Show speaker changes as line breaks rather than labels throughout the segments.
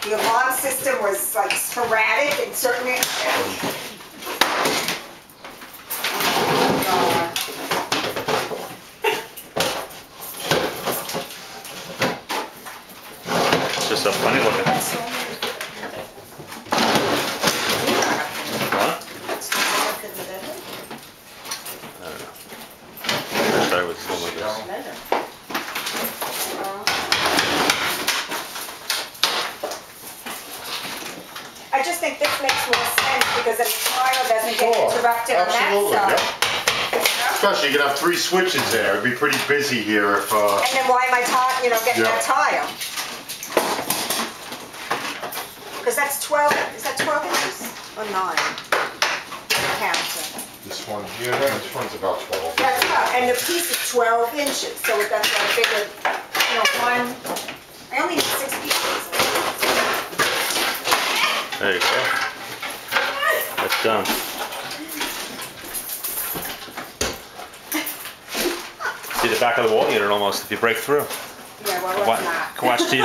The alarm system was like sporadic in certain areas.
It's just so funny looking. What? I don't know. I thought it was something like this.
I just think this makes more sense because then the tile doesn't get interrupted on that side.
Yep. Especially you could have 3 switches there. It'd be pretty busy here if.
And then why am I getting that tile? Because that's 12. Is that 12 inches or 9? Counter.
This one here, this one's about 12.
That's about, and the piece is 12 inches, so that's why I figured, I only need 6 pieces.
There you go. That's done. See the back of the wall unit almost if you break through.
Yeah, well, let's not.
Can watch TV.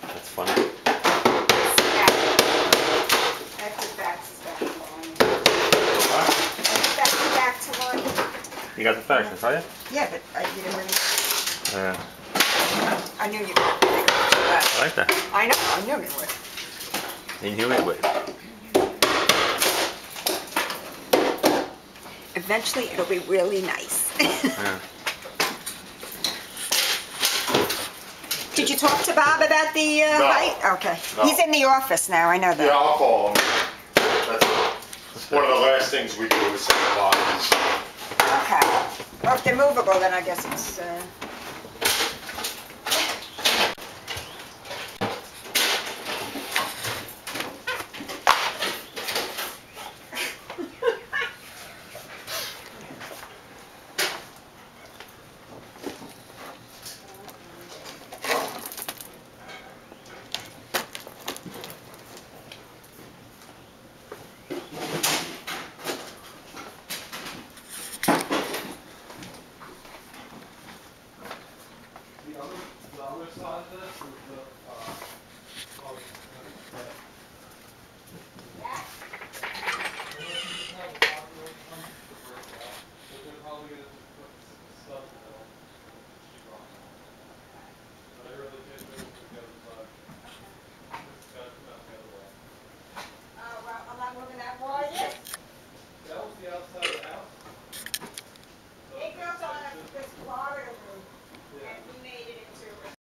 That's funny. You got the facts, are you?
Yeah, but I didn't really.
Yeah.
I knew you would. I
like that.
I know, I knew you would.
You knew it would.
Eventually, it'll be really nice.
Yeah.
Did you talk to Bob about the height? Okay.
No.
He's in the office now, I know that.
Yeah, I'll call him. That's one of the last things we do is set the bodies.
Okay. Well, if they're movable, then I guess it's...